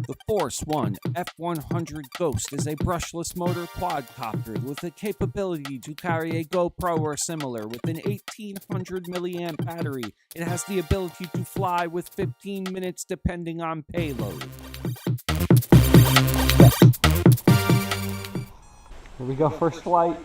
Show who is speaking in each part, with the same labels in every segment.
Speaker 1: The Force One F100 Ghost is a brushless motor quadcopter with the capability to carry a GoPro or similar with an 1800 milliamp battery. It has the ability to fly with 15 minutes depending on payload.
Speaker 2: Here we go, first flight.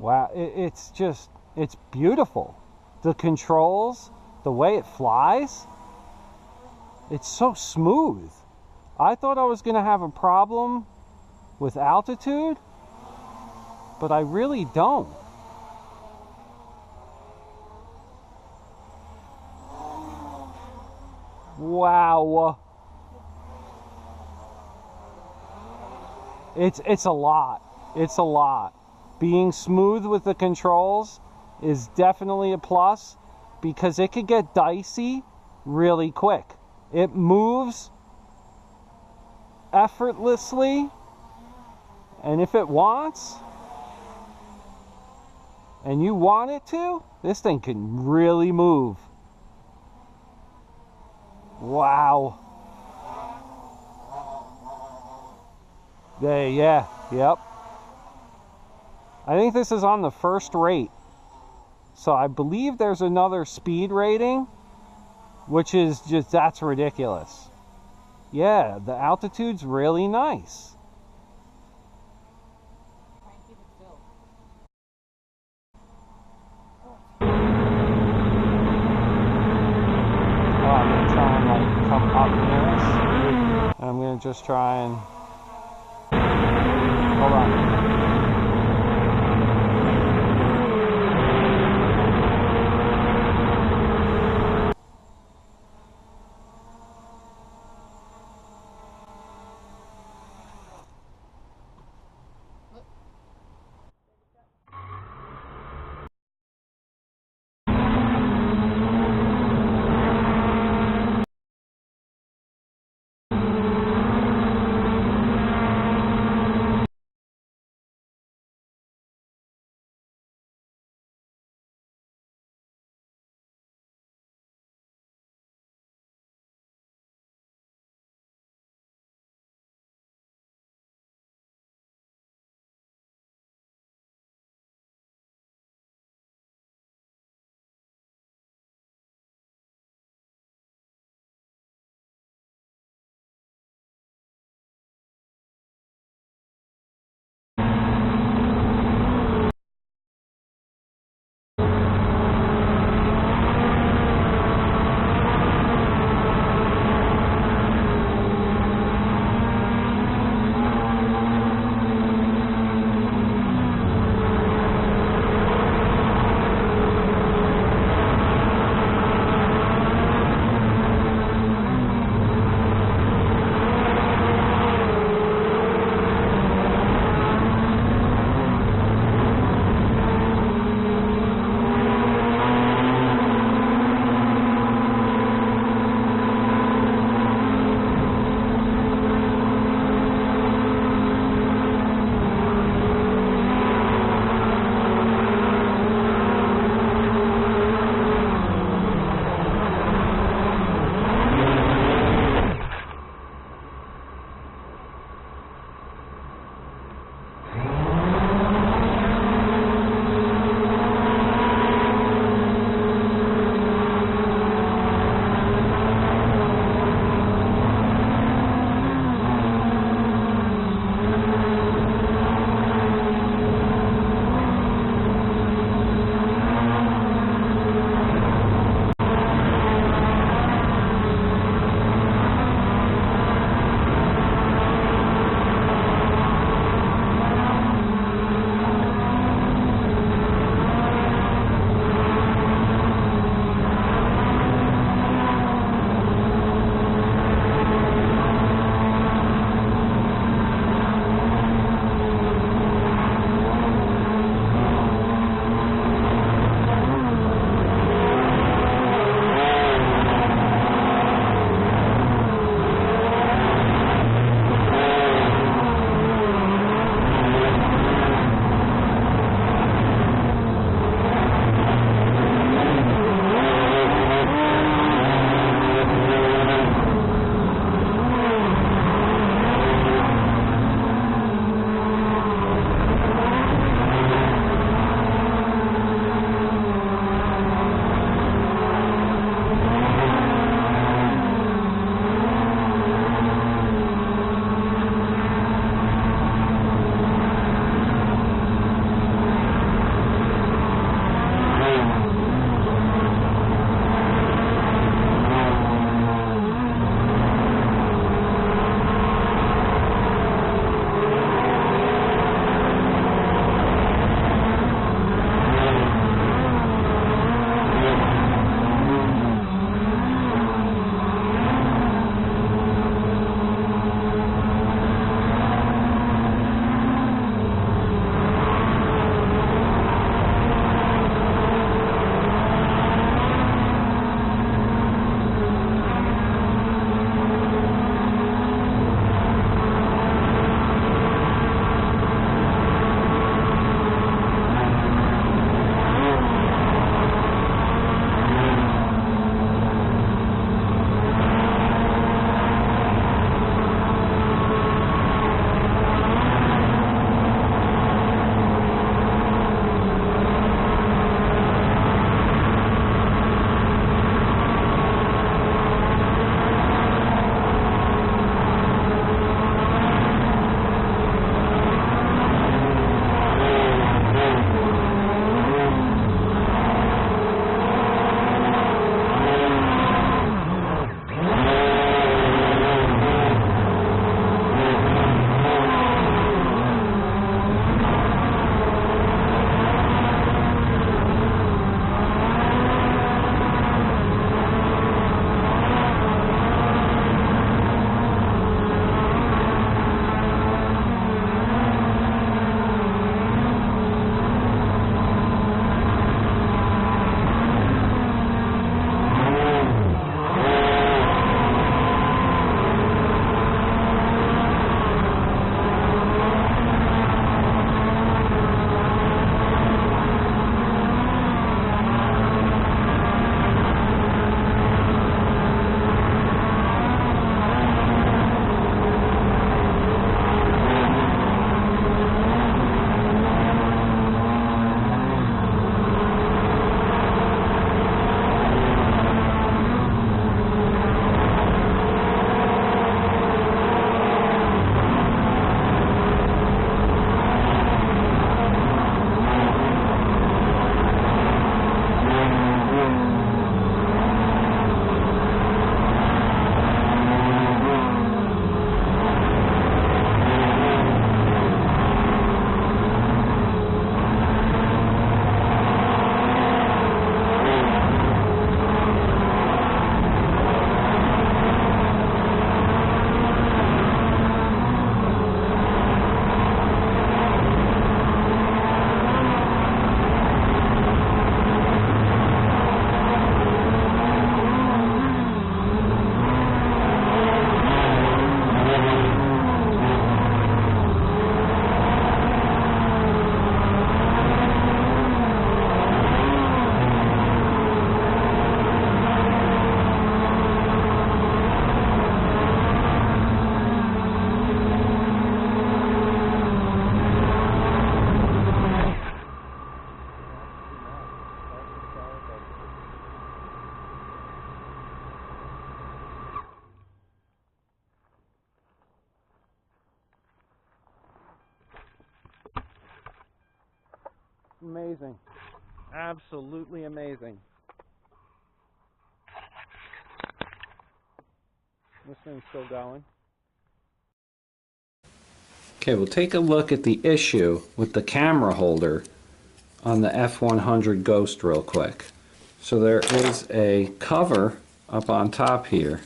Speaker 2: Wow, it's beautiful. The controls, the way it flies, it's so smooth. I thought I was going to have a problem with altitude, but I really don't. Wow. It's a lot. It's a lot. Being smooth with the controls is definitely a plus because it could get dicey really quick. It moves effortlessly, and if it wants, and you want it to, this thing can really move. Wow. Yeah, yep. I think this is on the first rate. So I believe there's another speed rating, which is just, that's ridiculous. Yeah, the altitude's really nice. Oh, I'm going to try and like come up near us. And I'm going to just try and... Hold on. Amazing. Absolutely amazing. This thing's still going. Okay, we'll take a look at the issue with the camera holder on the F100 Ghost real quick. So there is a cover up on top here.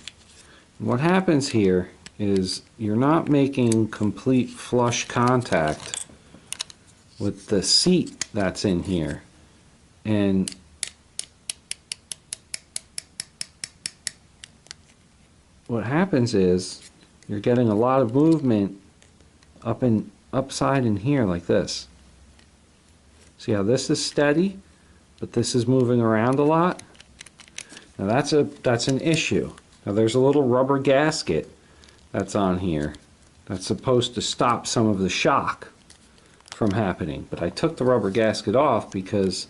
Speaker 2: What happens here is you're not making complete flush contact with the seat that's in here. And what happens is you're getting a lot of movement upside in here like this. See how this is steady, but this is moving around a lot? Now that's an issue. Now there's a little rubber gasket that's on here that's supposed to stop some of the shock from happening. But I took the rubber gasket off because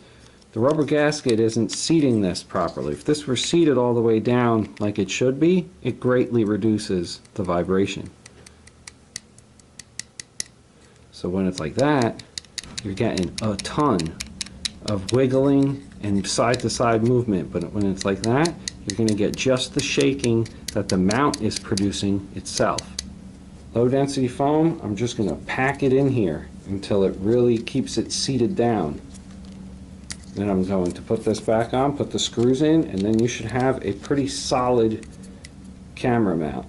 Speaker 2: the rubber gasket isn't seating this properly. If this were seated all the way down like it should be, it greatly reduces the vibration. So when it's like that, you're getting a ton of wiggling and side-to-side movement, but when it's like that, you're going to get just the shaking that the mount is producing itself. Low density foam, I'm just going to pack it in here until it really keeps it seated down. Then I'm going to put this back on, put the screws in, and then you should have a pretty solid camera mount.